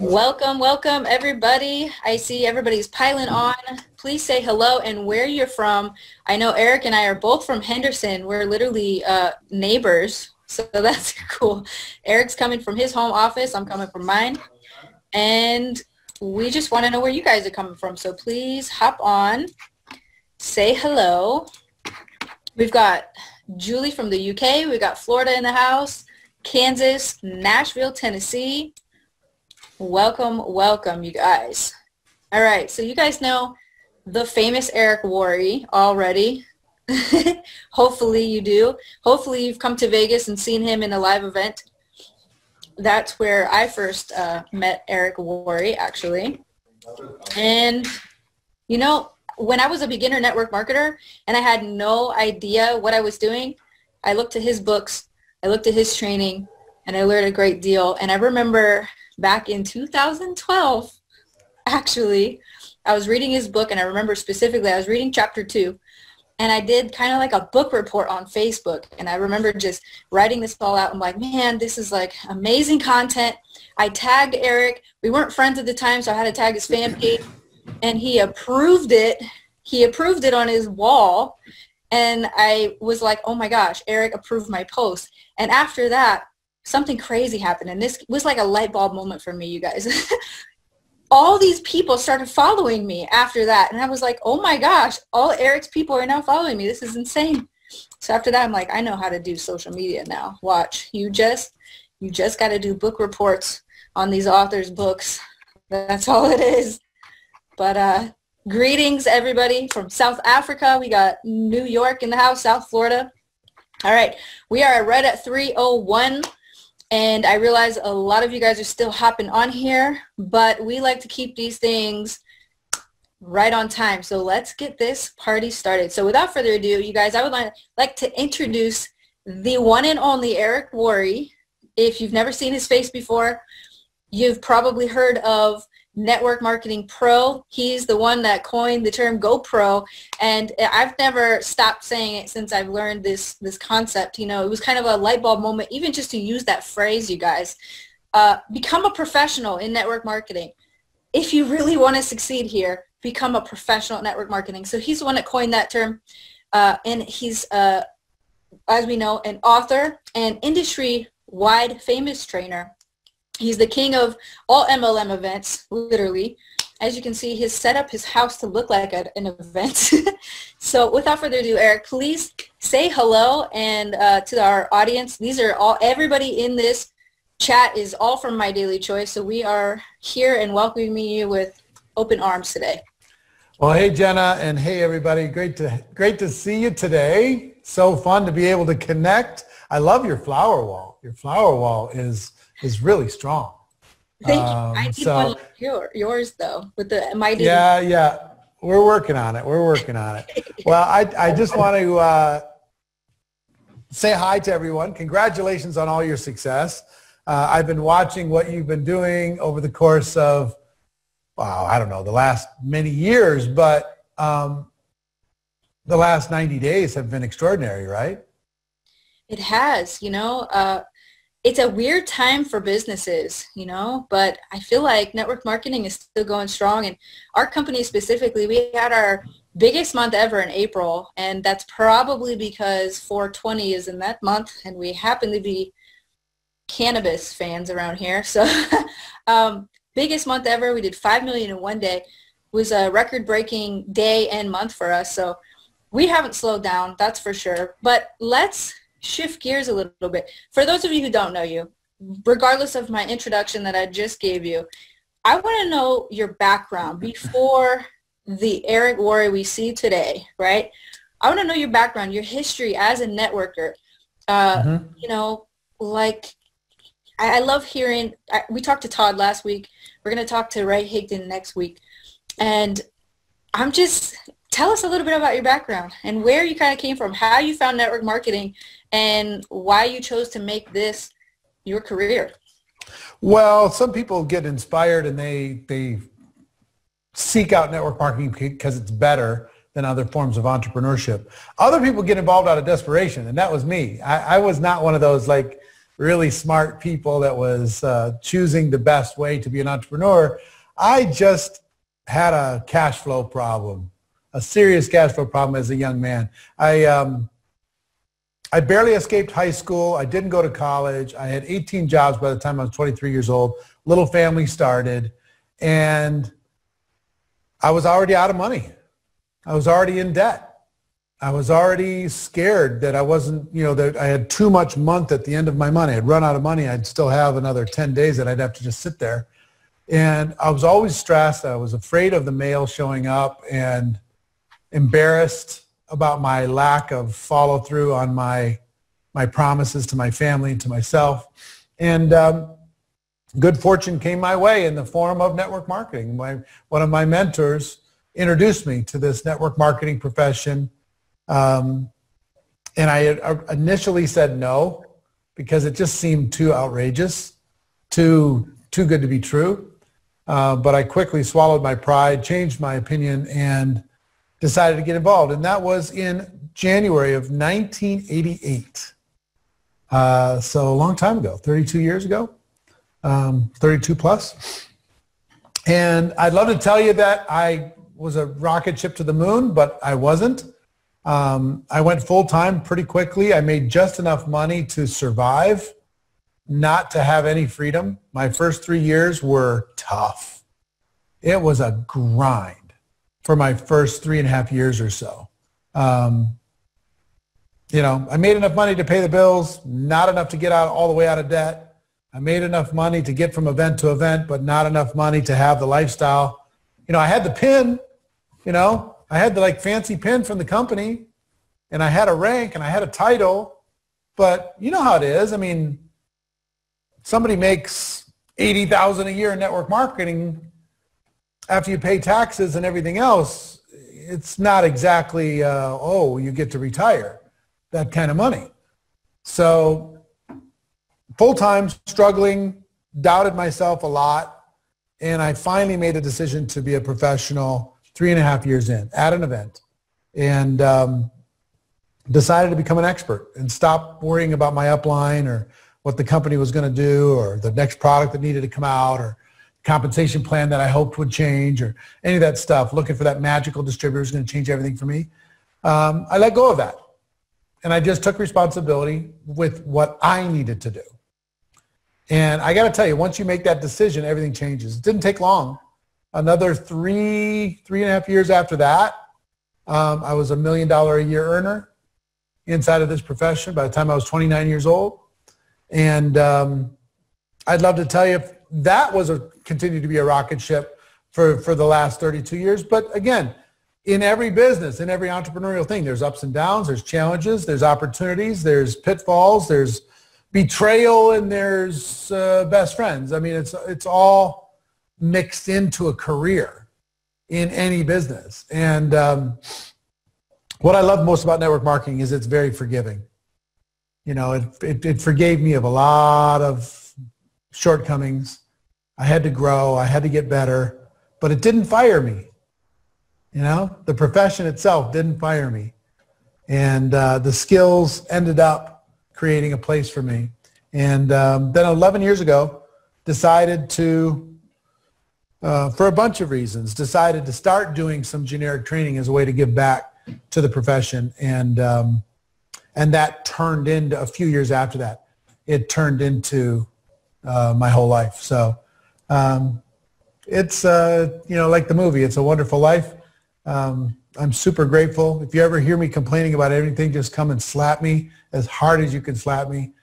Welcome, welcome everybody. I see everybody's piling on. Please say hello and where you're from. I know Eric and I are both from Henderson. We're literally neighbors, so that's cool. Eric's coming from his home office. I'm coming from mine. And we just want to know where you guys are coming from. So please hop on, say hello. We've got Julie from the UK. We've got Florida in the house, Kansas, Nashville, Tennessee. Welcome, welcome, you guys. All right, so you guys know the famous Eric Worre already. Hopefully you do. Hopefully you've come to Vegas and seen him in a live event. That's where I first met Eric Worre, actually. And, you know, when I was a beginner network marketer and I had no idea what I was doing, I looked at his books, I looked at his training, and I learned a great deal. And I remember back in 2012, actually, I was reading his book, and I remember specifically I was reading chapter 2, and I did kind of like a book report on Facebook, and I remember just writing this all out. I'm like, man, this is like amazing content. I tagged Eric. We weren't friends at the time, so I had to tag his fan page, and he approved it. He approved it on his wall, and I was like, oh my gosh, Eric approved my post. And after that, something crazy happened, and this was like a light bulb moment for me, you guys. All these people started following me after that, and I was like, oh my gosh, all Eric's people are now following me. This is insane. So after that, I'm like, I know how to do social media now. Watch. You just got to do book reports on these authors' books. That's all it is. But greetings, everybody from South Africa. We got New York in the house, South Florida. All right, we are right at 3:01. And I realize a lot of you guys are still hopping on here, but we like to keep these things right on time. So let's get this party started. So without further ado, you guys, I would like to introduce the one and only Eric Worre. If you've never seen his face before, you've probably heard of Network Marketing Pro. He's the one that coined the term GoPro, and I've never stopped saying it since I've learned this concept. You know, it was kind of a light bulb moment, even just to use that phrase, you guys. Become a professional in network marketing. If you really want to succeed here, become a professional at network marketing. So he's the one that coined that term, and he's, as we know, an author and industry-wide famous trainer. He's the king of all MLM events, literally. As you can see, he's set up his house to look like an event. So without further ado, Eric, please say hello and to our audience. These are all, everybody in this chat is all from My Daily Choice. So we are here and welcoming you with open arms today. Well, hey, Jenna, and hey, everybody. Great to see you today. So fun to be able to connect. I love your flower wall. Your flower wall is really strong. Thank you. I need one like yours though, with the mighty. Yeah. We're working on it. Well, I just want to say hi to everyone. Congratulations on all your success. I've been watching what you've been doing over the course of, wow, I don't know, the last many years, but the last 90 days have been extraordinary, right? It has, you know. It's a weird time for businesses, you know, but I feel like network marketing is still going strong. And our company specifically, we had our biggest month ever in April, and that's probably because 420 is in that month, and we happen to be cannabis fans around here. So biggest month ever. We did 5 million in one day. It was a record-breaking day and month for us. So we haven't slowed down, that's for sure. But let's shift gears a little bit. For those of you who don't know you, regardless of my introduction that I just gave you, I want to know your background before the Eric Worre we see today, right? I want to know your background, your history as a networker. You know, like I love hearing, we talked to Todd last week. We're going to talk to Ray Higdon next week. And tell us a little bit about your background and where you kind of came from, how you found network marketing, and why you chose to make this your career. Well, some people get inspired and they seek out network marketing because it's better than other forms of entrepreneurship. Other people get involved out of desperation, and that was me. I was not one of those, like, really smart people that was choosing the best way to be an entrepreneur. I just had a cash flow problem, a serious cash flow problem as a young man. I barely escaped high school. I didn't go to college. I had 18 jobs by the time I was 23 years old. Little family started, and I was already out of money. I was already in debt. I was already scared that I wasn't, that I had too much month at the end of my money. I'd run out of money. I'd still have another 10 days that I'd have to just sit there. And I was always stressed. I was afraid of the mail showing up and embarrassed about my lack of follow through on my promises to my family and to myself. And good fortune came my way in the form of network marketing. One of my mentors introduced me to this network marketing profession. And I had initially said no because it just seemed too outrageous, too good to be true. But I quickly swallowed my pride, changed my opinion, and decided to get involved. And that was in January of 1988. So a long time ago, 32 years ago, 32 plus. And I'd love to tell you that I was a rocket ship to the moon, but I wasn't. I went full time pretty quickly. I made just enough money to survive, not to have any freedom. My first 3 years were tough. It was a grind for my first 3.5 years or so. I made enough money to pay the bills, not enough to get all the way out of debt. I made enough money to get from event to event, but not enough money to have the lifestyle. I had the pin, I had the fancy pin from the company, and I had a rank and I had a title, but you know how it is. I mean, somebody makes $80,000 a year in network marketing. After you pay taxes and everything else, it's not exactly, you get to retire, that kind of money. So full-time, struggling, doubted myself a lot, and I finally made a decision to be a professional 3.5 years in at an event, and decided to become an expert and stop worrying about my upline or what the company was going to do or the next product that needed to come out or compensation plan that I hoped would change or any of that stuff, looking for that magical distributor who's going to change everything for me. I let go of that. And I just took responsibility with what I needed to do. And I got to tell you, once you make that decision, everything changes. It didn't take long. Another 3.5 years after that, I was $1 million a year earner inside of this profession by the time I was 29 years old. And I'd love to tell you if that was continued to be a rocket ship for the last 32 years. But again, in every business, in every entrepreneurial thing, there's ups and downs, there's challenges, there's opportunities, there's pitfalls, there's betrayal, and there's best friends. I mean, it's all mixed into a career in any business. And what I love most about network marketing is it's very forgiving. It forgave me of a lot of shortcomings. I had to grow, I had to get better, but it didn't fire me. The profession itself didn't fire me. And the skills ended up creating a place for me. And then 11 years ago, decided to, for a bunch of reasons, decided to start doing some generic training as a way to give back to the profession. And that turned into, a few years after that, it turned into my whole life. So it's, like the movie, It's a Wonderful Life. I'm super grateful. If you ever hear me complaining about anything, just come and slap me as hard as you can slap me,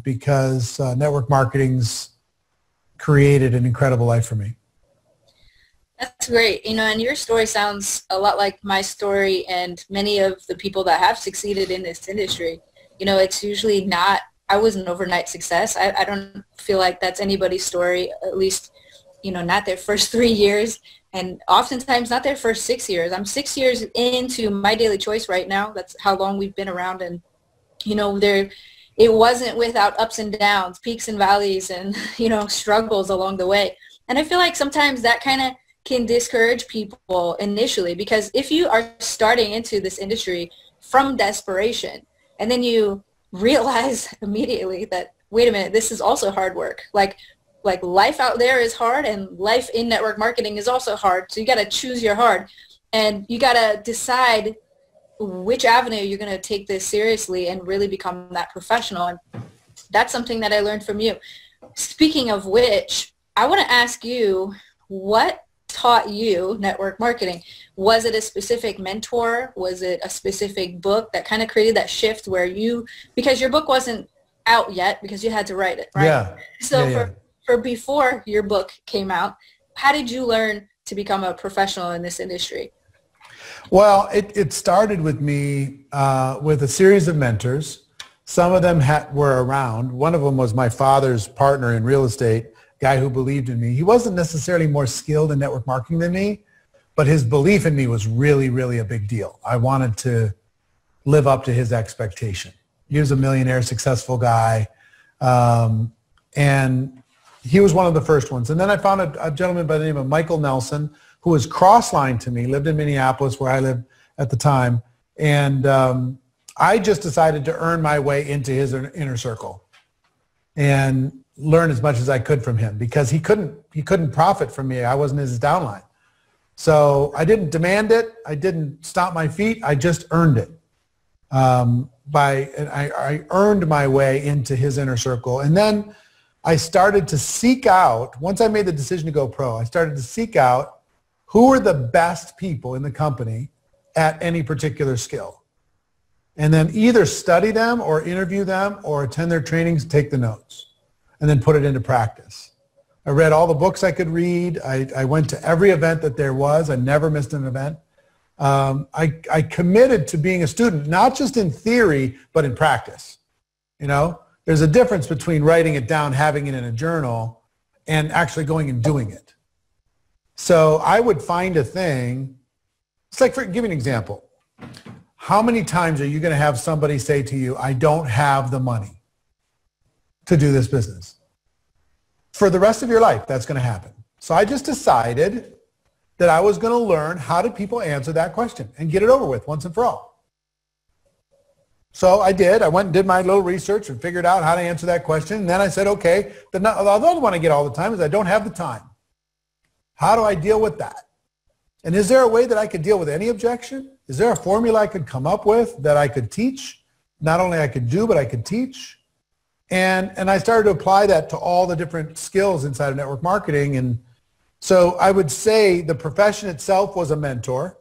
because network marketing's created an incredible life for me. That's great. And your story sounds a lot like my story and many of the people that have succeeded in this industry. It's usually not, I was an overnight success. I don't feel like that's anybody's story, at least, not their first 3 years. And oftentimes not their first 6 years. I'm 6 years into My Daily Choice right now. That's how long we've been around. And, it wasn't without ups and downs, peaks and valleys, and, struggles along the way. And I feel like sometimes that kind of can discourage people initially, because if you are starting into this industry from desperation and then you realize immediately that, wait a minute, this is also hard work. Like life out there is hard, and life in network marketing is also hard. So you got to choose your hard, and you got to decide which avenue you're going to take this seriously and really become that professional. And that's something that I learned from you. Speaking of which, I want to ask you, what taught you network marketing? Was it a specific mentor? Was it a specific book that kind of created that shift where you, because your book wasn't out yet because you had to write it, right? Yeah. So yeah. for before your book came out, how did you learn to become a professional in this industry? Well, it started with me with a series of mentors. Some of them were around. One of them was my father's partner in real estate, guy who believed in me. He wasn't necessarily more skilled in network marketing than me, but his belief in me was really, really a big deal. I wanted to live up to his expectation. He was a millionaire, successful guy, and he was one of the first ones. And then I found a gentleman by the name of Michael Nelson, who was cross-lined to me, lived in Minneapolis where I lived at the time, and I just decided to earn my way into his inner circle and learn as much as I could from him, because he couldn't profit from me. I wasn't his downline. So I didn't demand it. I didn't stomp my feet. I just earned it. I earned my way into his inner circle. And then I started to seek out, once I made the decision to go pro, I started to seek out who were the best people in the company at any particular skill. And then either study them or interview them or attend their trainings, take the notes, and then put it into practice. I read all the books I could read. I went to every event that there was. I never missed an event. I committed to being a student, not just in theory, but in practice. You know, there's a difference between writing it down, having it in a journal, and actually going and doing it. So I would find a thing. It's like, give me an example. How many times are you going to have somebody say to you, I don't have the money to do this business? For the rest of your life, that's going to happen. So I just decided that I was going to learn how do people answer that question and get it over with once and for all. So I did. I went and did my little research and figured out how to answer that question. And then I said, okay, the other one I get all the time is I don't have the time. How do I deal with that? And is there a way that I could deal with any objection? Is there a formula I could come up with that I could teach? Not only I could do, but I could teach. And I started to apply that to all the different skills inside of network marketing. And so I would say the profession itself was a mentor.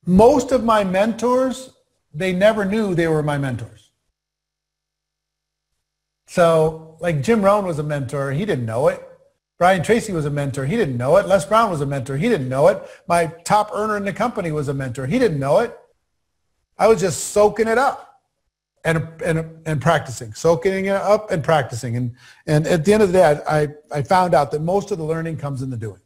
Most of my mentors, they never knew they were my mentors. So like Jim Rohn was a mentor. He didn't know it. Brian Tracy was a mentor. He didn't know it. Les Brown was a mentor. He didn't know it. My top earner in the company was a mentor. He didn't know it. I was just soaking it up and practicing, soaking it up and practicing. And at the end of the day, I found out that most of the learning comes in the doing.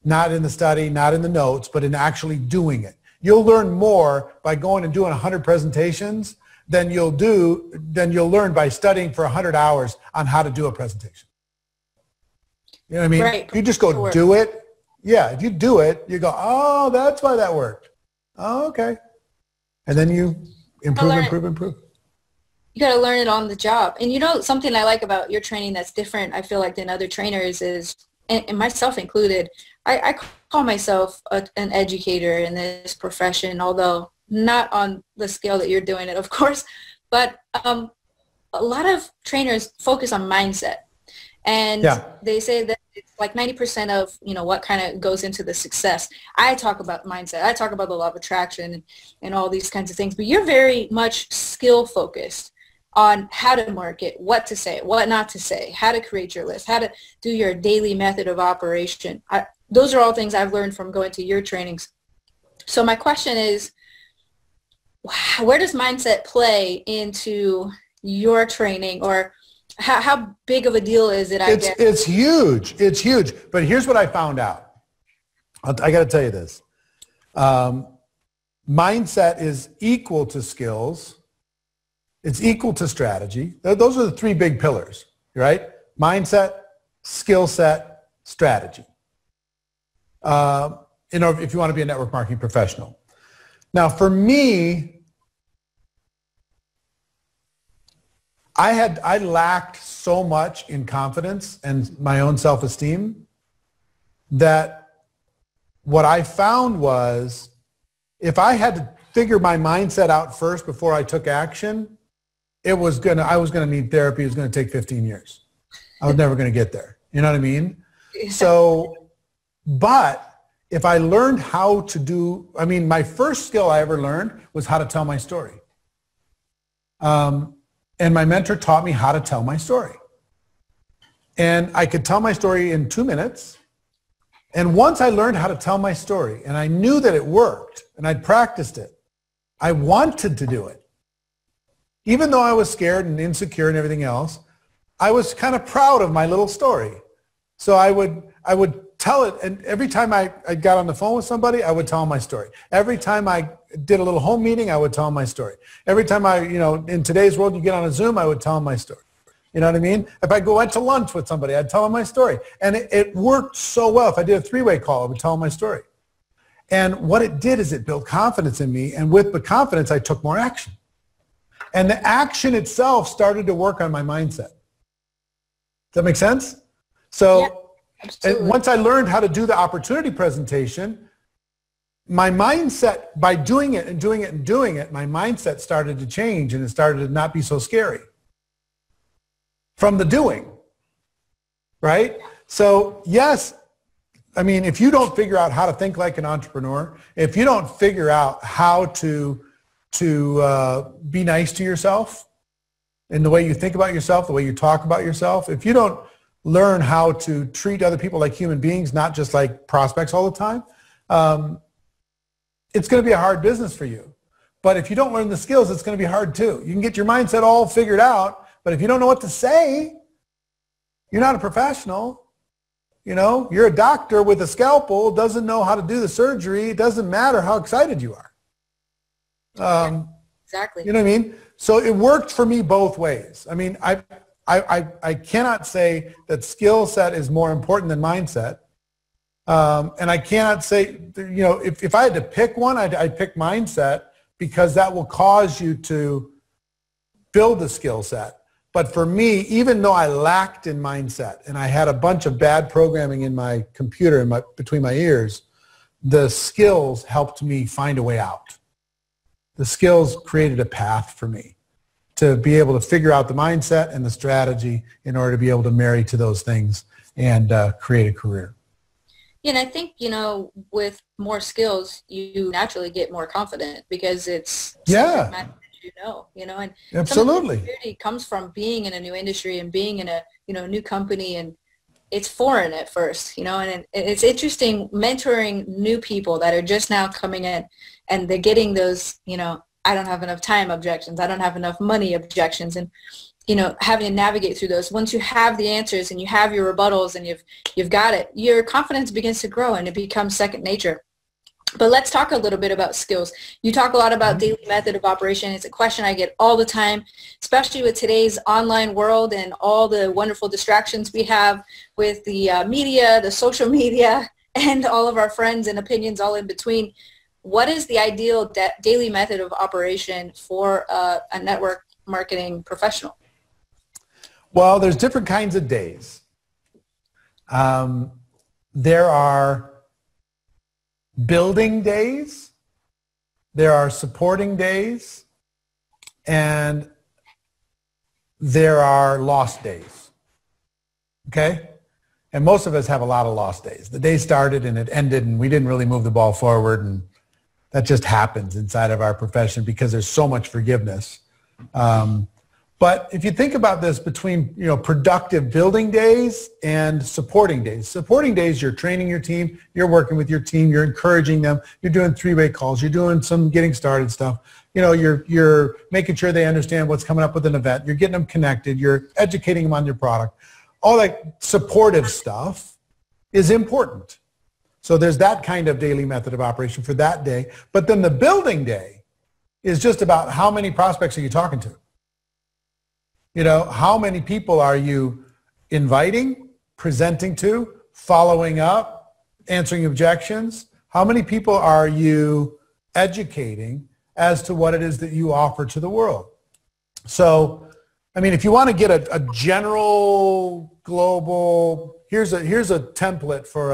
Not in the study, not in the notes, but in actually doing it. You'll learn more by going and doing 100 presentations than you'll learn by studying for 100 hours on how to do a presentation. You know what I mean? Right. You just go do it. Yeah, if you do it, you go, oh, that's why that worked. Oh, okay. And then you improve. You got to learn it on the job. And you know, something I like about your training that's different, I feel like, than other trainers is, and myself included, I call myself an educator in this profession, although not on the scale that you're doing it, of course. But a lot of trainers focus on mindset. And they say that it's like 90% of, you know, what kind of goes into the success. I talk about mindset. I talk about the law of attraction and all these kinds of things. But you're very much skill focused on how to market, what to say, what not to say, how to create your list, how to do your daily method of operation. Those are all things I've learned from going to your trainings. So my question is, where does mindset play into your training, or how big of a deal is it? It's huge. It's huge. But here's what I found out. I got to tell you this. Mindset is equal to skills. It's equal to strategy. Those are the three big pillars, right? Mindset, skill set, strategy. If you want to be a network marketing professional. Now, for me, I lacked so much in confidence and my own self-esteem that what I found was if I had to figure my mindset out first before I took action, I was going to need therapy. It was going to take 15 years. I was never going to get there. You know what I mean? So, but if I learned how to do, my first skill I ever learned was how to tell my story. And my mentor taught me how to tell my story. And I could tell my story in 2 minutes. And once I learned how to tell my story and I knew that it worked and I'd practiced it, I wanted to do it. Even though I was scared and insecure and everything else, I was kind of proud of my little story. So I would tell it, and every time I got on the phone with somebody, I would tell them my story. Every time I did a little home meeting, I would tell them my story. Every time in today's world, you get on a Zoom, I would tell them my story. You know what I mean? If I went to lunch with somebody, I'd tell them my story. And it worked so well. If I did a three-way call, I would tell them my story. And what it did is it built confidence in me. And with the confidence, I took more action. And the action itself started to work on my mindset. Does that make sense? So once I learned how to do the opportunity presentation, my mindset, by doing it and doing it and doing it, my mindset started to change and it started to not be so scary from the doing, right? So yes, if you don't figure out how to think like an entrepreneur, if you don't figure out how to be nice to yourself in the way you think about yourself, the way you talk about yourself, if you don't learn how to treat other people like human beings, not just like prospects all the time, it's going to be a hard business for you. But if you don't learn the skills, it's going to be hard too. You can get your mindset all figured out, but if you don't know what to say, you're not a professional. You're a doctor with a scalpel, doesn't know how to do the surgery. It doesn't matter how excited you are. Exactly. You know what I mean? So it worked for me both ways. I cannot say that skill set is more important than mindset. And I cannot say, if I had to pick one, I'd pick mindset because that will cause you to build the skill set. But for me, even though I lacked in mindset and I had a bunch of bad programming in my computer between my ears, the skills helped me find a way out. The skills created a path for me to be able to figure out the mindset and the strategy in order to be able to marry to those things and create a career. Yeah, and I think, with more skills, you naturally get more confident because it's and absolutely. Some of the security comes from being in a new industry and being in a new company, and it's foreign at first, and it's interesting mentoring new people that are just now coming in and they're getting those, I don't have enough time objections, I don't have enough money objections, and having to navigate through those. Once you have the answers and you have your rebuttals and you've got it, your confidence begins to grow and it becomes second nature. But let's talk a little bit about skills. You talk a lot about daily method of operation. It's a question I get all the time, especially with today's online world and all the wonderful distractions we have with the media, the social media, and all of our friends and opinions all in between. What is the ideal daily method of operation for a network marketing professional? Well, there's different kinds of days. There are building days, there are supporting days, and there are lost days. Okay? And most of us have a lot of lost days. The day started and it ended and we didn't really move the ball forward, and that just happens inside of our profession because there's so much forgiveness. But if you think about this between, productive building days and supporting days, you're training your team, you're working with your team, you're encouraging them, you're doing three-way calls, you're doing some getting started stuff. You're making sure they understand what's coming up with an event, you're getting them connected, you're educating them on your product. All that supportive stuff is important. So there's that kind of daily method of operation for that day. But then the building day is just about how many prospects are you talking to? How many people are you inviting, presenting to, following up, answering objections? How many people are you educating as to what it is that you offer to the world? So I mean, if you want to get a general global, here's a template for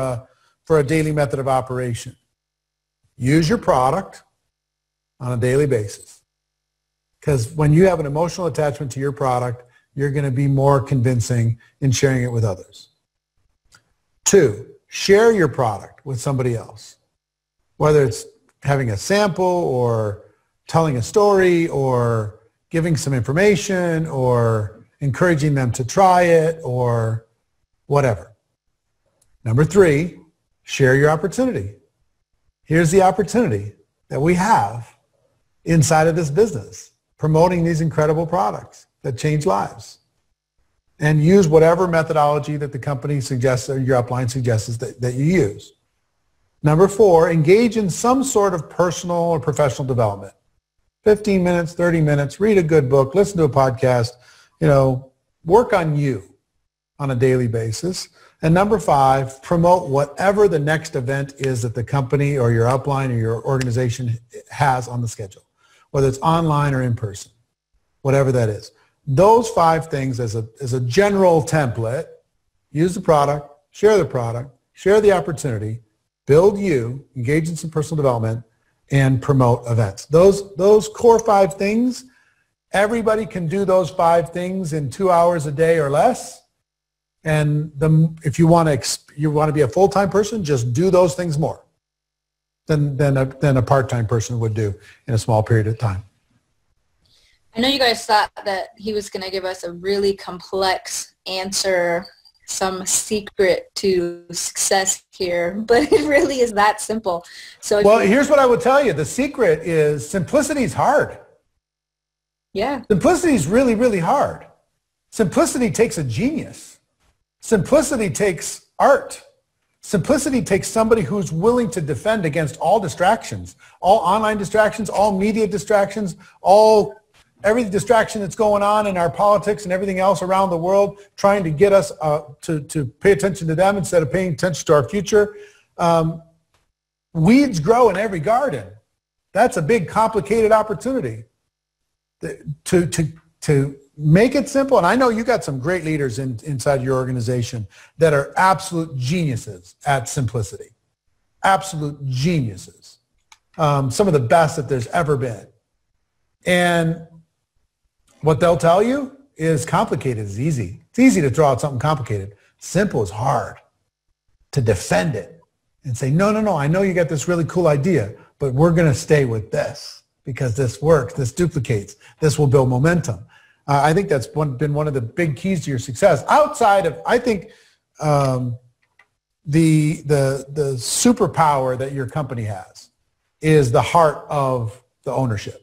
a daily method of operation. Use your product on a daily basis. Because when you have an emotional attachment to your product, you're going to be more convincing in sharing it with others. 2, share your product with somebody else, whether it's having a sample or telling a story or giving some information or encouraging them to try it or whatever. Number 3, share your opportunity. Here's the opportunity that we have inside of this business, promoting these incredible products that change lives. And use whatever methodology that the company suggests or your upline suggests that you use. Number 4, engage in some sort of personal or professional development. 15 minutes, 30 minutes, read a good book, listen to a podcast, work on you on a daily basis. And number 5, promote whatever the next event is that the company or your upline or your organization has on the schedule, whether it's online or in person, whatever that is. Those 5 things as a general template: use the product, share the opportunity, build you, engage in some personal development, and promote events. Those core 5 things, everybody can do those 5 things in 2 hours a day or less. And if you want to be a full-time person, just do those things more than a part-time person would do in a small period of time. I know you guys thought that he was going to give us a really complex answer, some secret to success here, but it really is that simple. So here's what I would tell you. The secret is simplicity is hard. Yeah. Simplicity is really, really hard. Simplicity takes a genius. Simplicity takes art. Simplicity takes somebody who's willing to defend against all distractions, all online distractions, all media distractions, every distraction that's going on in our politics and everything else around the world, trying to get us to pay attention to them instead of paying attention to our future. Weeds grow in every garden. That's a big, complicated opportunity. To make it simple, and I know you got some great leaders inside your organization that are absolute geniuses at simplicity. Absolute geniuses. Some of the best that there's ever been. And what they'll tell you is complicated is easy. It's easy to throw out something complicated. Simple is hard. To defend it and say, no, I know you got this really cool idea, but we're going to stay with this because this works, this duplicates, this will build momentum. I think that's been one of the big keys to your success. Outside of, I think, the superpower that your company has is the heart of the ownership.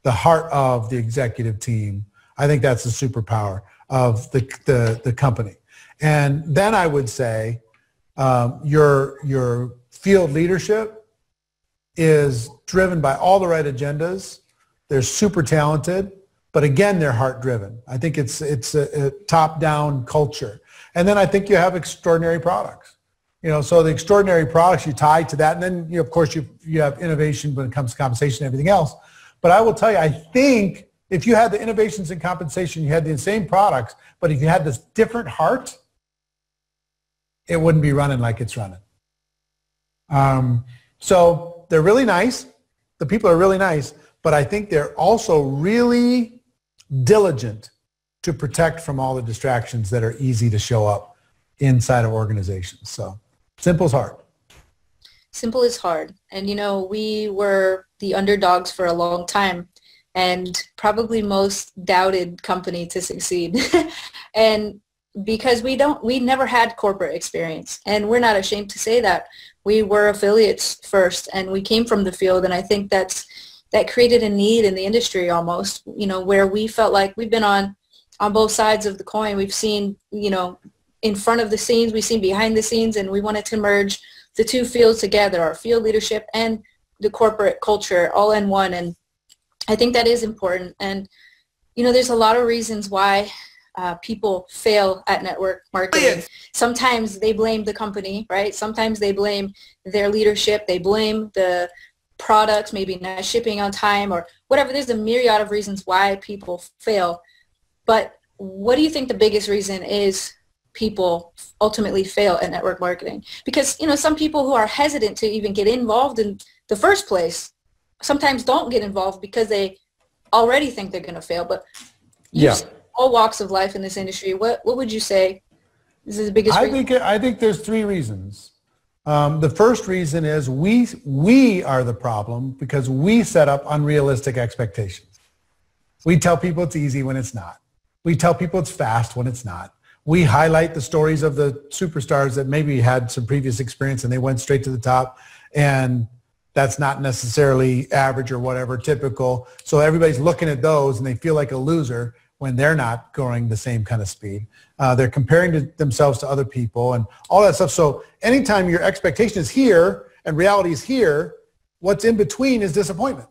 The heart of the executive team. I think that's the superpower of the company. And then I would say your field leadership is driven by all the right agendas. They're super talented, but again, they're heart driven. I think it's a top-down culture. And then I think you have extraordinary products. So the extraordinary products you tie to that, and then of course you have innovation when it comes to compensation and everything else. But I will tell you, I think if you had the innovations in compensation, you had the same products, but if you had this different heart, it wouldn't be running like it's running. So they're really nice. The people are really nice, but I think they're also really diligent to protect from all the distractions that are easy to show up inside of organizations. So simple is hard. Simple is hard. And, we were the underdogs for a long time and probably most doubted company to succeed. And because we never had corporate experience, and we're not ashamed to say that. We were affiliates first, and we came from the field, and I think that created a need in the industry almost, where we felt like we've been on both sides of the coin. We've seen, in front of the scenes, we've seen behind the scenes, and we wanted to merge the two fields together, our field leadership and the corporate culture all in one. And I think that is important. And, there's a lot of reasons why people fail at network marketing. Sometimes they blame the company, right? Sometimes they blame their leadership. They blame the products, maybe not shipping on time or whatever. There's a myriad of reasons why people fail. But what do you think the biggest reason is people ultimately fail at network marketing? Because, some people who are hesitant to even get involved in the first place sometimes don't get involved because they already think they're going to fail. But you've seen all walks of life in this industry. What would you say is the biggest reason? I think there's three reasons. The first reason is we are the problem because we set up unrealistic expectations. We tell people it's easy when it's not. We tell people it's fast when it's not. We highlight the stories of the superstars that maybe had some previous experience and they went straight to the top, and that's not necessarily average or whatever, typical. So everybody's looking at those and they feel like a loser when they're not going the same kind of speed. They're comparing themselves to other people and all that stuff. So anytime your expectation is here and reality is here, what's in between is disappointment,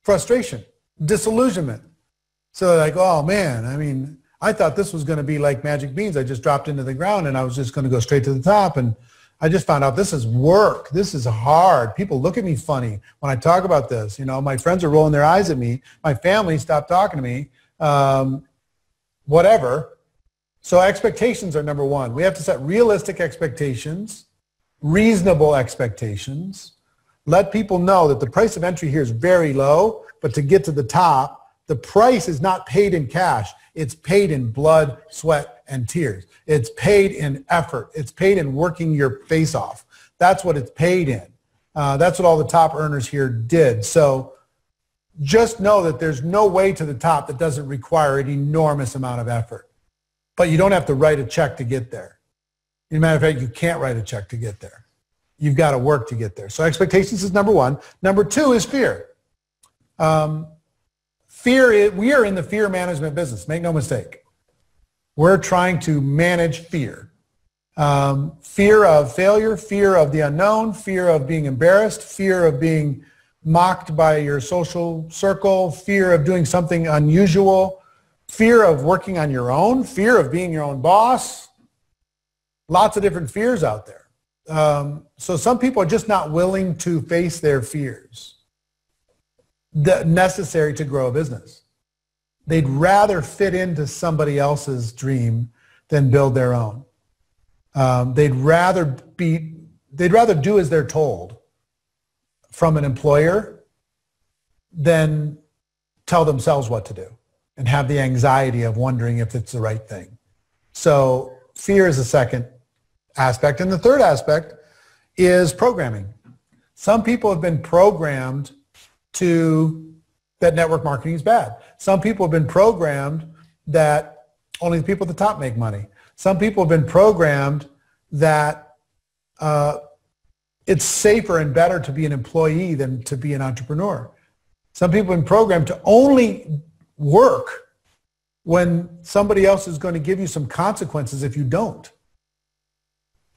frustration, disillusionment. So like, oh man, I mean, I thought this was going to be like magic beans. I just dropped into the ground and I was just going to go straight to the top. And I just found out this is work. This is hard. People look at me funny when I talk about this. My friends are rolling their eyes at me. My family stopped talking to me. Whatever. So expectations are number one. We have to set realistic expectations, reasonable expectations. Let people know that the price of entry here is very low, but to get to the top, the price is not paid in cash. It's paid in blood, sweat, and tears. It's paid in effort. It's paid in working your face off. That's what it's paid in. That's what all the top earners here did. So just know that there's no way to the top that doesn't require an enormous amount of effort. But you don't have to write a check to get there. As a matter of fact, you can't write a check to get there. You've got to work to get there. So expectations is number one. Number two is fear. We are in the fear management business. Make no mistake. We're trying to manage fear. Fear of failure, fear of the unknown, fear of being embarrassed, fear of being mocked by your social circle, fear of doing something unusual, fear of working on your own, fear of being your own boss. Lots of different fears out there. So some people are just not willing to face their fears necessary to grow a business. They'd rather fit into somebody else's dream than build their own. They'd rather do as they're told from an employer than tell themselves what to do and have the anxiety of wondering if it's the right thing. So fear is the second aspect. And the third aspect is programming. Some people have been programmed that network marketing is bad. Some people have been programmed that only the people at the top make money. Some people have been programmed that it's safer and better to be an employee than to be an entrepreneur. Some people have been programmed to only work when somebody else is going to give you some consequences if you don't.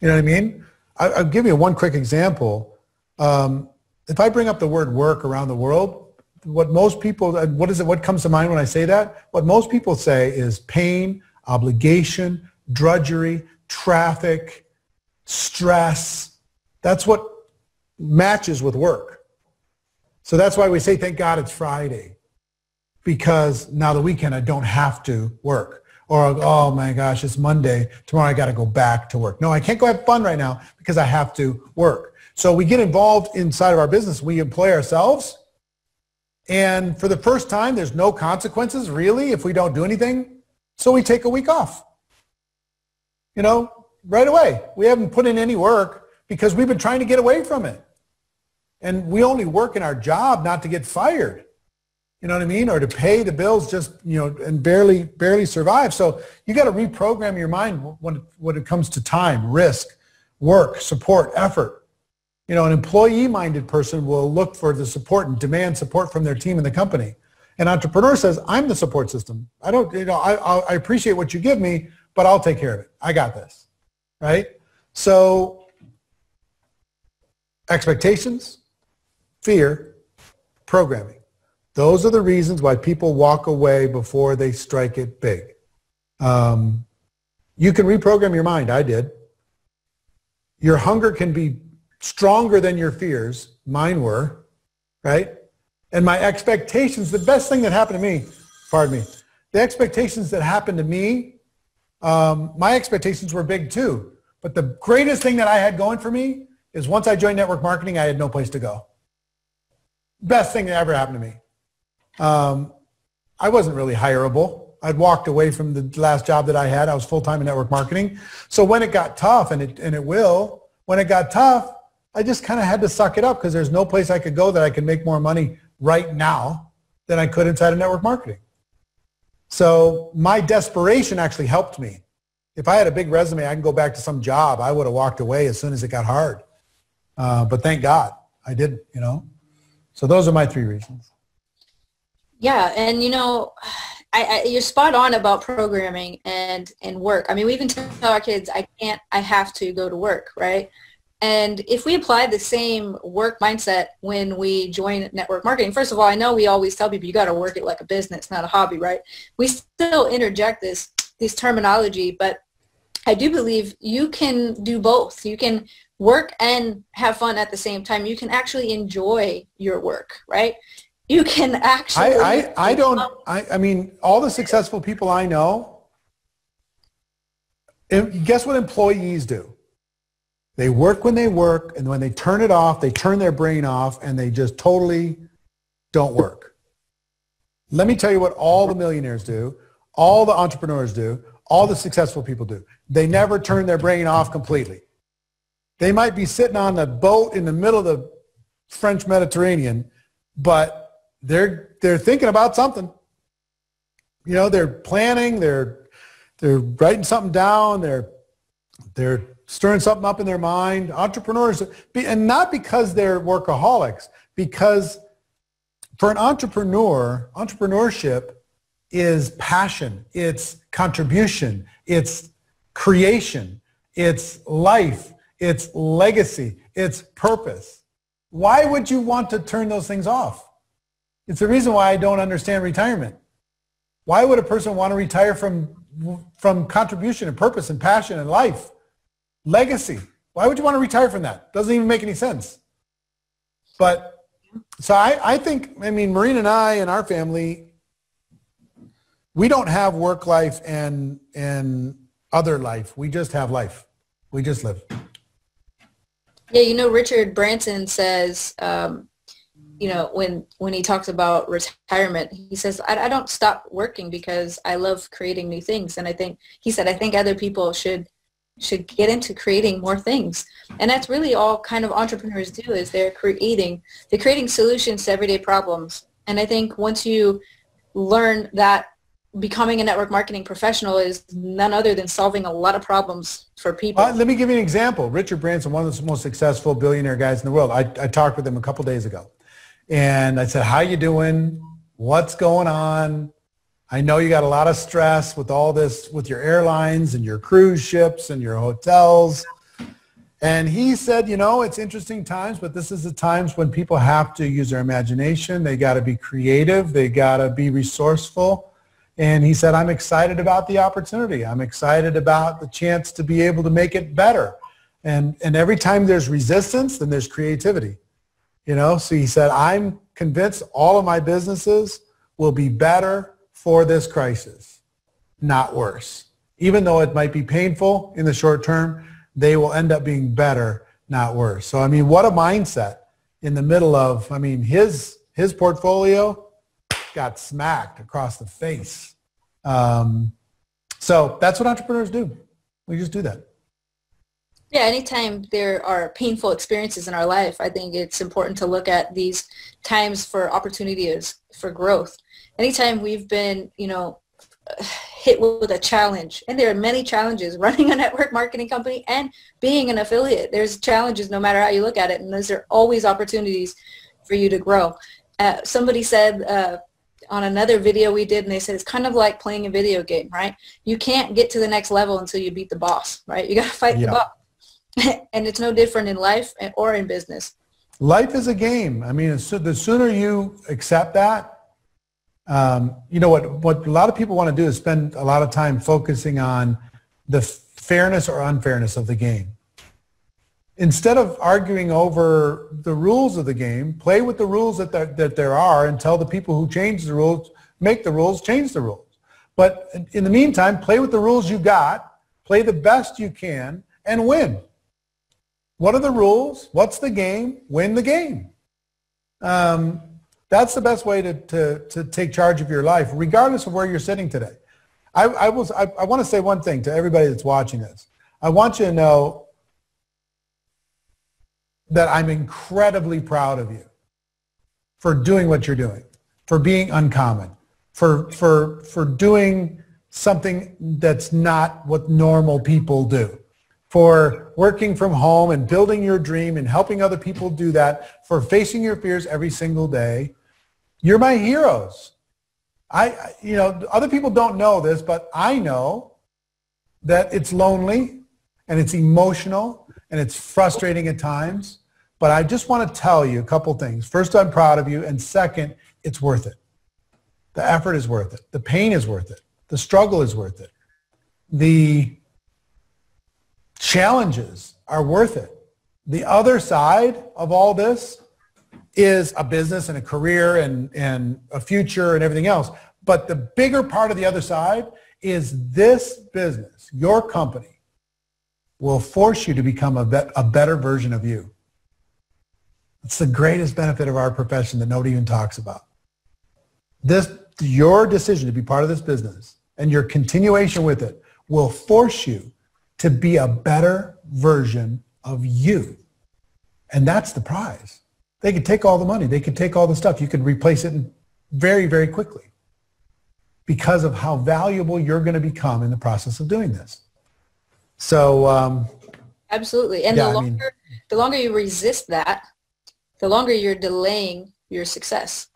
You know what I mean? I'll give you one quick example. If I bring up the word work around the world, what comes to mind when I say that? What most people say is pain, obligation, drudgery, traffic, stress. That's what matches with work. So that's why we say, thank God it's Friday, because now the weekend I don't have to work. Or, oh my gosh, it's Monday. Tomorrow I got to go back to work. No, I can't go have fun right now because I have to work. So we get involved inside of our business. We employ ourselves. And for the first time, there's no consequences really if we don't do anything. So we take a week off. Right away. We haven't put in any work because we've been trying to get away from it. And we only work in our job not to get fired. You know what I mean? Or to pay the bills and barely survive. So you got to reprogram your mind when it comes to time, risk, work, support, effort. An employee-minded person will look for the support and demand support from their team in the company. An entrepreneur says, I'm the support system. I appreciate what you give me, but I'll take care of it. I got this, right? So expectations, fear, programming. Those are the reasons why people walk away before they strike it big. You can reprogram your mind. I did. Your hunger can be stronger than your fears. Mine were, right? And my expectations, the best thing that happened to me, the expectations that happened to me, my expectations were big too. But the greatest thing that I had going for me is once I joined network marketing, I had no place to go. Best thing that ever happened to me. I wasn't really hireable. I'd walked away from the last job that I had. I was full-time in network marketing. So when it got tough, when it got tough, I just kind of had to suck it up because there's no place I could go that I could make more money right now than I could inside of network marketing. So my desperation actually helped me. If I had a big resume, I can go back to some job. I would have walked away as soon as it got hard. But thank God I didn't, you know. So those are my 3 reasons. Yeah, and you know, you're spot on about programming and work. I mean, we even tell our kids, I have to go to work, right? And if we apply the same work mindset when we join network marketing, first of all, I know we always tell people you got to work it like a business, not a hobby, right? We still interject this terminology, but I do believe you can do both. You can work and have fun at the same time. You can actually enjoy your work, right? You can actually. I mean, all the successful people I know, guess what employees do? They work when they work, and when they turn it off, they turn their brain off, and they just totally don't work. Let me tell you what all the millionaires do, all the entrepreneurs do, all the successful people do. They never turn their brain off completely. They might be sitting on a boat in the middle of the French Mediterranean, but they're thinking about something. You know, they're planning, they're writing something down, they're stirring something up in their mind. Entrepreneurs, and not because they're workaholics, because for an entrepreneur, entrepreneurship is passion, it's contribution, it's creation, it's life, it's legacy, it's purpose. Why would you want to turn those things off? It's the reason why I don't understand retirement. Why would a person want to retire from contribution and purpose and passion and life? Legacy. Why would you want to retire from that? Doesn't even make any sense. But so I think, I mean, Maureen and I and our family, we don't have work life and other life. We just have life. We just live. Yeah, you know, Richard Branson says, you know, when he talks about retirement, he says, I don't stop working because I love creating new things. And I think other people should get into creating more things. And that's really all kind of entrepreneurs do, is they're creating solutions to everyday problems. And I think once you learn that becoming a network marketing professional is none other than solving a lot of problems for people. Let me give you an example. Richard Branson, one of the most successful billionaire guys in the world. I talked with him a couple days ago. And I said, how you doing? What's going on? I know you got a lot of stress with all this, with your airlines and your cruise ships and your hotels. And he said, you know, it's interesting times, but this is the times when people have to use their imagination. They got to be creative. They got to be resourceful. And he said, I'm excited about the opportunity. I'm excited about the chance to be able to make it better. And every time there's resistance, then there's creativity. You know, so he said, I'm convinced all of my businesses will be better for this crisis, not worse. Even though it might be painful in the short term, they will end up being better, not worse. So, I mean, what a mindset in the middle of, I mean, his portfolio got smacked across the face. So that's what entrepreneurs do. We just do that. Yeah, anytime there are painful experiences in our life, I think it's important to look at these times for opportunities for growth. Anytime we've been, you know, hit with a challenge, and there are many challenges running a network marketing company and being an affiliate. There's challenges no matter how you look at it, and those are always opportunities for you to grow. Somebody said on another video we did, and they said it's kind of like playing a video game, right? You can't get to the next level until you beat the boss, right? You got to fight the boss. And it's no different in life or in business. Life is a game. I mean, the sooner you accept that, you know, what a lot of people want to do is spend a lot of time focusing on the fairness or unfairness of the game. Instead of arguing over the rules of the game, play with the rules that there are and tell the people who change the rules, make the rules, change the rules. But in the meantime, play with the rules you got, play the best you can, and win. What are the rules? What's the game? Win the game. That's the best way to take charge of your life, regardless of where you're sitting today. I want to say one thing to everybody that's watching this. I want you to know that I'm incredibly proud of you for doing what you're doing, for being uncommon, for doing something that's not what normal people do, for working from home and building your dream and helping other people do that, for facing your fears every single day. You're my heroes. Other people don't know this, but I know that it's lonely and it's emotional and it's frustrating at times. But I just want to tell you a couple things. First, I'm proud of you. And second, it's worth it. The effort is worth it. The pain is worth it. The struggle is worth it. The challenges are worth it. The other side of all this is a business and a career and a future and everything else. But the bigger part of the other side is this business, your company, will force you to become a better version of you. It's the greatest benefit of our profession that nobody even talks about. Your decision to be part of this business and your continuation with it will force you to be a better version of you. And that's the prize. They could take all the money. They could take all the stuff. You could replace it very, very quickly because of how valuable you're going to become in the process of doing this. So absolutely. And the longer you resist that, the longer you're delaying your success.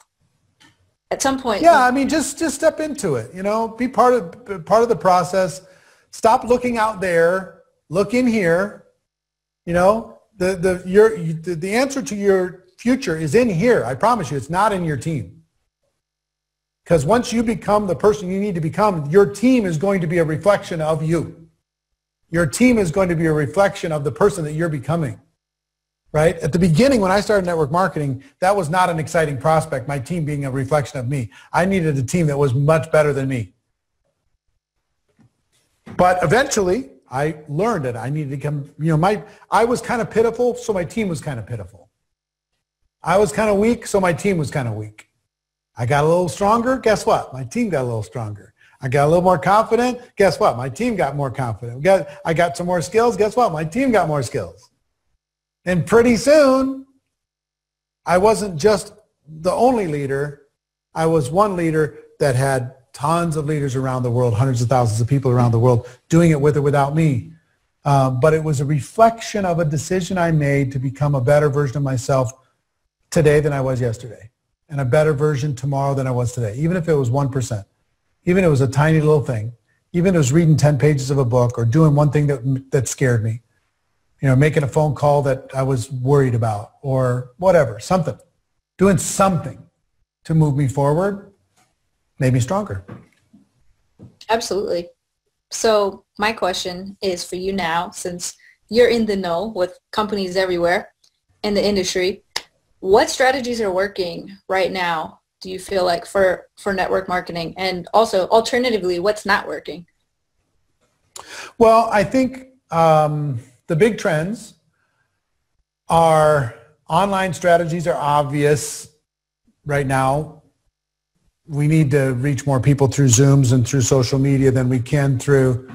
At some point. Yeah, just step into it. Be part of the process. Stop looking out there. Look in here. The answer to your future is in here. I promise you, it's not in your team. Because once you become the person you need to become, your team is going to be a reflection of you. Your team is going to be a reflection of the person that you're becoming. Right? At the beginning, when I started network marketing, that was not an exciting prospect, my team being a reflection of me. I needed a team that was much better than me. But eventually, I learned that I needed to become, I was kind of pitiful, so my team was kind of pitiful. I was kind of weak, so my team was kind of weak. I got a little stronger, guess what? My team got a little stronger. I got a little more confident, guess what? My team got more confident. I got some more skills, guess what? My team got more skills. And pretty soon, I wasn't just the only leader. I was one leader that had tons of leaders around the world, hundreds of thousands of people around the world doing it with or without me. But it was a reflection of a decision I made to become a better version of myself today than I was yesterday, and a better version tomorrow than I was today, even if it was 1%, even if it was a tiny little thing, even if it was reading 10 pages of a book or doing one thing that scared me. Making a phone call that I was worried about or whatever, something. Doing something to move me forward made me stronger. Absolutely. So my question is for you now, since you're in the know with companies everywhere in the industry, what strategies are working right now, do you feel like, for network marketing? And also, alternatively, what's not working? Well, I think the big trends are online strategies are obvious right now. We need to reach more people through Zooms and through social media than we can through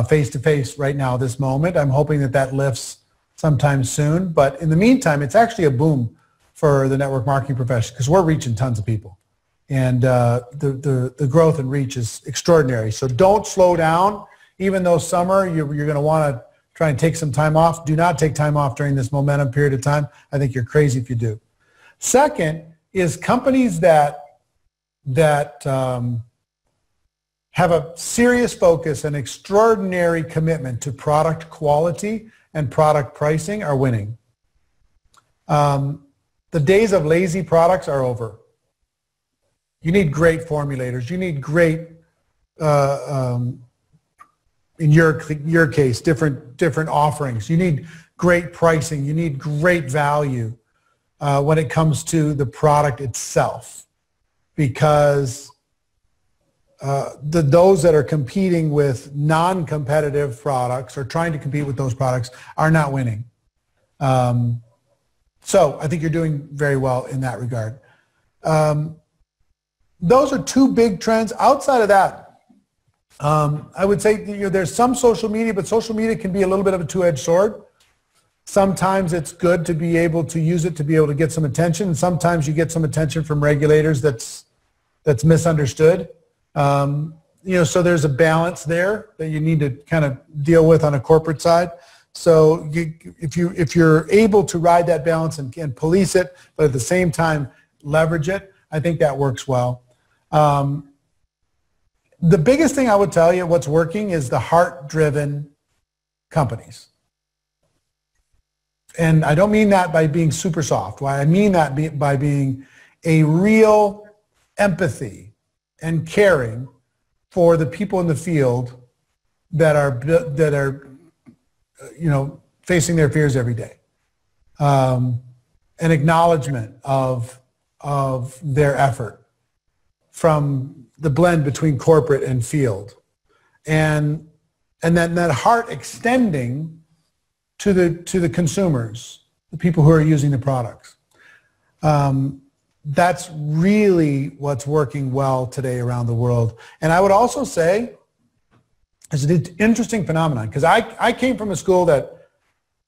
face-to-face right now, this moment. I'm hoping that lifts sometime soon. But in the meantime, it's actually a boom for the network marketing profession because we're reaching tons of people. And the growth and reach is extraordinary. So don't slow down. Even though summer, you're going to want to try and take some time off. Do not take time off during this momentum period of time. I think you're crazy if you do. Second is companies that have a serious focus and extraordinary commitment to product quality and product pricing are winning. The days of lazy products are over. You need great formulators. You need great, in your case, different offerings. You need great pricing. You need great value when it comes to the product itself, because those that are competing with non-competitive products or trying to compete with those products are not winning. So I think you're doing very well in that regard. Those are two big trends. Outside of that, I would say there's some social media, but social media can be a little bit of a two-edged sword. Sometimes it's good to be able to use it to be able to get some attention. And sometimes you get some attention from regulators that's misunderstood. So there's a balance there that you need to kind of deal with on a corporate side. So if you're able to ride that balance and police it, but at the same time leverage it, I think that works well. The biggest thing I would tell you what's working is the heart-driven companies. And I don't mean that by being super soft. Why I mean that by being a real empathy and caring for the people in the field that are facing their fears every day. An acknowledgement of their effort from the blend between corporate and field, and then that heart extending to the consumers, the people who are using the products. That's really what's working well today around the world. And I would also say it's an interesting phenomenon, because I came from a school that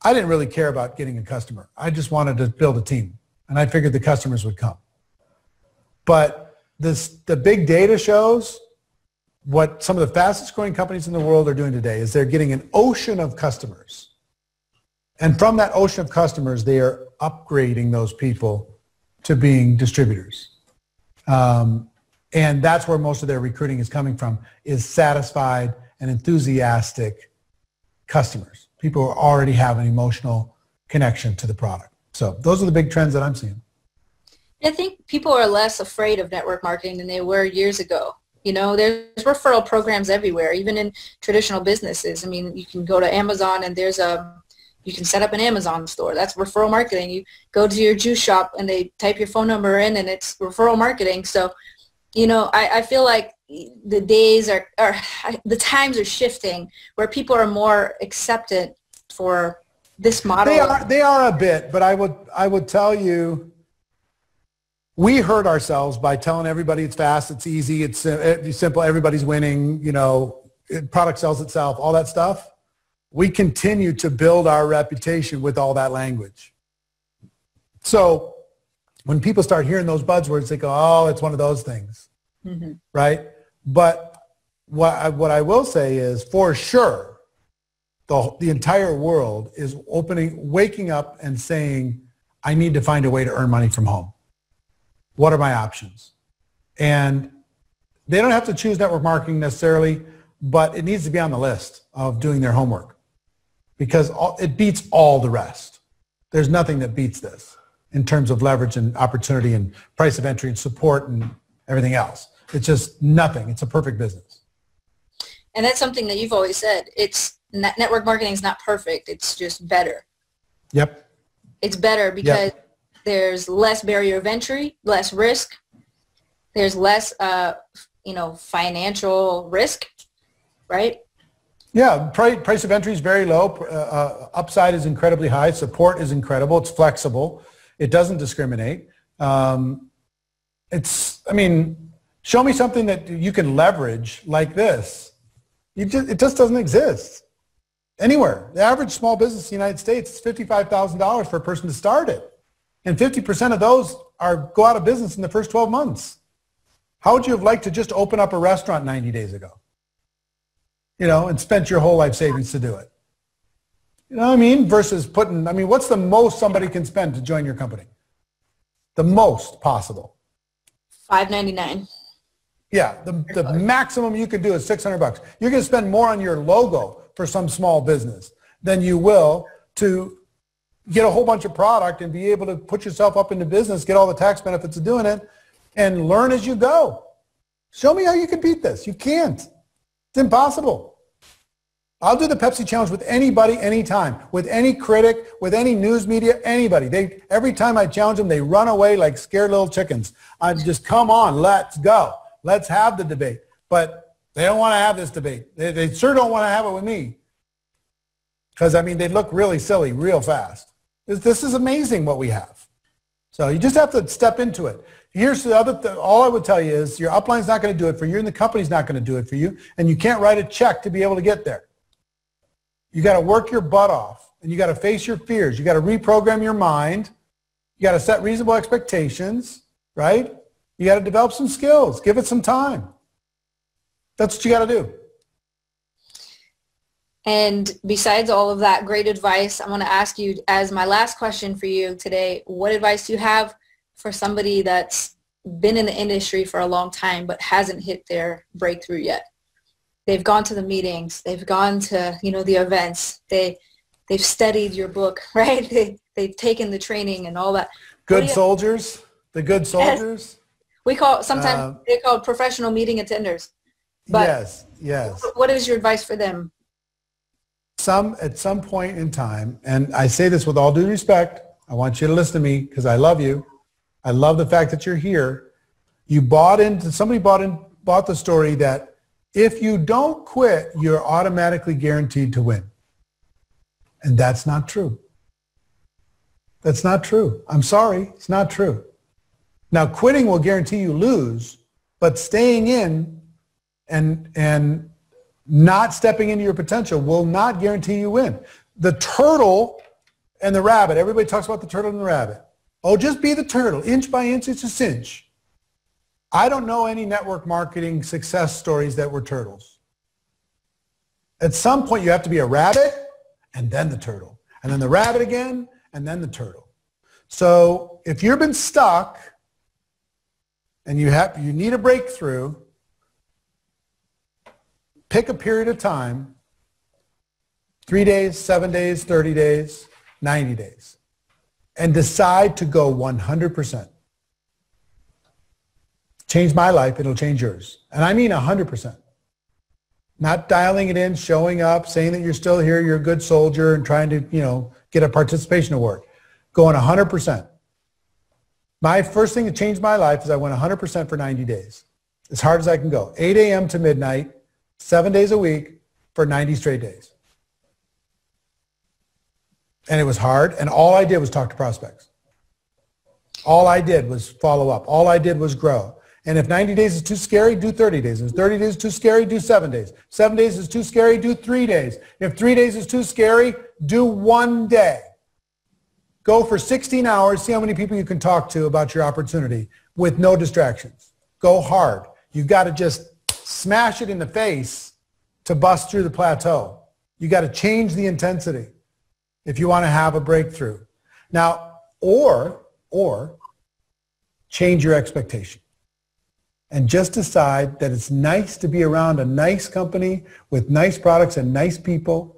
I didn't really care about getting a customer. I just wanted to build a team, and I figured the customers would come. But the big data shows what some of the fastest growing companies in the world are doing today is they're getting an ocean of customers. And from that ocean of customers, they are upgrading those people to being distributors. And that's where most of their recruiting is coming from, is satisfied and enthusiastic customers, people who already have an emotional connection to the product. So those are the big trends that I'm seeing. I think people are less afraid of network marketing than they were years ago. There's referral programs everywhere, even in traditional businesses. I mean, you can go to Amazon and you can set up an Amazon store. That's referral marketing. You go to your juice shop and they type your phone number in and it's referral marketing. So, I feel like the days the times are shifting where people are more accepted for this model. They are a bit, but I would tell you, we hurt ourselves by telling everybody it's fast, it's easy, it's simple, everybody's winning, product sells itself, all that stuff. We continue to build our reputation with all that language. So when people start hearing those buzzwords, they go, oh, it's one of those things, right? But what I will say is, for sure, the entire world is waking up and saying, I need to find a way to earn money from home. What are my options? And they don't have to choose network marketing necessarily, but it needs to be on the list of doing their homework, because it beats all the rest. There's nothing that beats this in terms of leverage and opportunity and price of entry and support and everything else. It's just nothing. It's a perfect business. And that's something that you've always said. Network marketing is not perfect. It's just better. Yep. It's better because there's less barrier of entry, less risk. There's less, financial risk, right? Yeah, price of entry is very low. Upside is incredibly high. Support is incredible. It's flexible. It doesn't discriminate. Show me something that you can leverage like this. It just doesn't exist anywhere. The average small business in the United States is $55,000 for a person to start it. And 50% of those go out of business in the first 12 months. How would you have liked to just open up a restaurant 90 days ago? And spent your whole life savings to do it. You know what I mean? Versus what's the most somebody can spend to join your company? The most possible. $5.99. Yeah, the maximum you could do is $600. You're going to spend more on your logo for some small business than you will to get a whole bunch of product and be able to put yourself up into business, get all the tax benefits of doing it, and learn as you go. Show me how you can beat this. You can't. It's impossible. I'll do the Pepsi challenge with anybody, anytime, with any critic, with any news media, anybody. Every time I challenge them, they run away like scared little chickens. I just, come on, let's go. Let's have the debate. but they don't want to have this debate. They sure don't want to have it with me. Because, I mean, they look really silly real fast. This is amazing what we have. So you just have to step into it. Here's the other thing. All I would tell you is your upline's not going to do it for you, and the company's not going to do it for you, and you can't write a check to be able to get there. You got to work your butt off, and you got to face your fears. You got to reprogram your mind. You got to set reasonable expectations, right? You got to develop some skills. Give it some time. That's what you got to do. And besides all of that great advice, I want to ask you as my last question for you today, what advice do you have for somebody that's been in the industry for a long time but hasn't hit their breakthrough yet? They've gone to the meetings, they've gone to, the events, they've studied your book, right? They've taken the training and all that. Good soldiers, the good soldiers. We call sometimes they're called professional meeting attenders. But yes. What is your advice for them? At some point in time, and I say this with all due respect, I want you to listen to me because I love you. I love the fact that you're here. Somebody bought the story that if you don't quit, you're automatically guaranteed to win. And that's not true. That's not true. I'm sorry, it's not true. Now, quitting will guarantee you lose, but staying in and not stepping into your potential will not guarantee you win. The turtle and the rabbit, everybody talks about the turtle and the rabbit. Oh, just be the turtle. Inch by inch, it's a cinch. I don't know any network marketing success stories that were turtles. At some point, you have to be a rabbit and then the turtle. And then the rabbit again and then the turtle. So if you've been stuck and you need a breakthrough, pick a period of time, 3 days, 7 days, 30 days, 90 days, and decide to go 100%. Change my life, it'll change yours. And I mean 100%. Not dialing it in, showing up, saying that you're still here, you're a good soldier, and trying to, get a participation award. Going 100%. My first thing that changed my life is I went 100% for 90 days. As hard as I can go. 8 a.m. to midnight, 7 days a week for 90 straight days. And it was hard, and all I did was talk to prospects. All I did was follow up. All I did was grow. And if 90 days is too scary, do 30 days. If 30 days is too scary, do 7 days. 7 days is too scary, do 3 days. If 3 days is too scary, do 1 day. Go for 16 hours, see how many people you can talk to about your opportunity with no distractions. Go hard. You've got to just smash it in the face to bust through the plateau. You got to change the intensity if you want to have a breakthrough. Now, or change your expectation and just decide that it's nice to be around a nice company with nice products and nice people,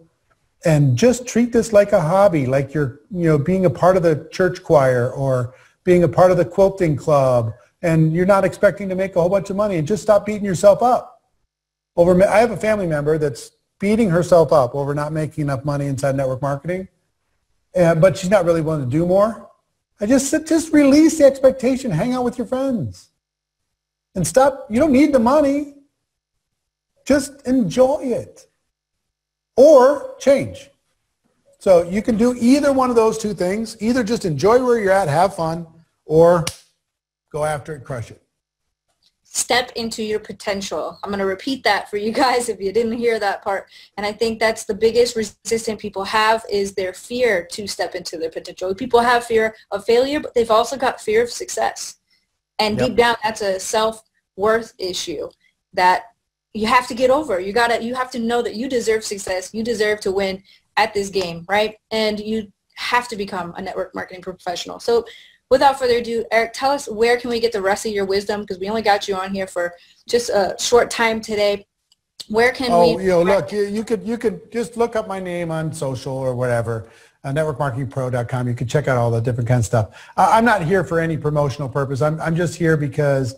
and just treat this like a hobby, like you're being a part of the church choir or being a part of the quilting club, and you're not expecting to make a whole bunch of money, and just stop beating yourself up. I have a family member that's beating herself up over not making enough money inside network marketing, but she's not really willing to do more. I just release the expectation, hang out with your friends, and stop. You don't need the money. Just enjoy it. Or change. So you can do either one of those two things. Either just enjoy where you're at, have fun, or go after it, crush it. Step into your potential. I'm going to repeat that for you guys if you didn't hear that part. And I think that's the biggest resistance people have is their fear to step into their potential. People have fear of failure, but they've also got fear of success. And deep down, that's a self-worth issue that you have to get over. You have to know that you deserve success. You deserve to win at this game, right? And you have to become a network marketing professional. So without further ado, Eric, tell us where can we get the rest of your wisdom, because we only got you on here for just a short time today. Where can we? Look, you could just look up my name on social or whatever, networkmarketingpro.com. You can check out all the different kinds of stuff. I'm not here for any promotional purpose. I'm just here because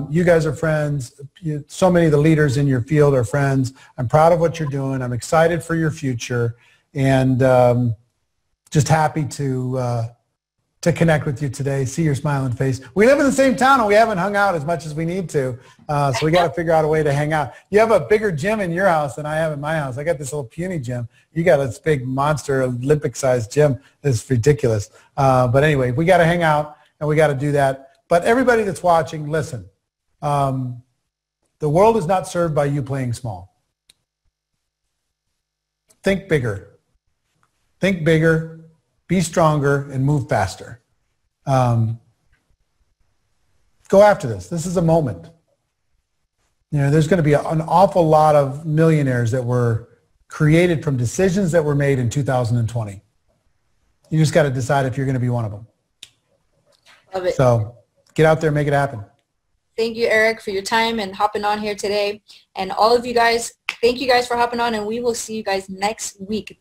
you guys are friends. So many of the leaders in your field are friends. I'm proud of what you're doing. I'm excited for your future, and just happy to to connect with you today, see your smiling face. We live in the same town and we haven't hung out as much as we need to. So we got to figure out a way to hang out. You have a bigger gym in your house than I have in my house. I got this little puny gym. You got this big monster Olympic-sized gym. It's ridiculous. But anyway, we got to hang out and we got to do that. But everybody that's watching, listen. The world is not served by you playing small. Think bigger. Think bigger. Be stronger and move faster. Go after this. This is a moment. You know, there's going to be an awful lot of millionaires that were created from decisions that were made in 2020. You just got to decide if you're going to be one of them. Love it. So get out there and make it happen. Thank you, Eric, for your time and hopping on here today. And all of you guys, thank you guys for hopping on, and we will see you guys next week.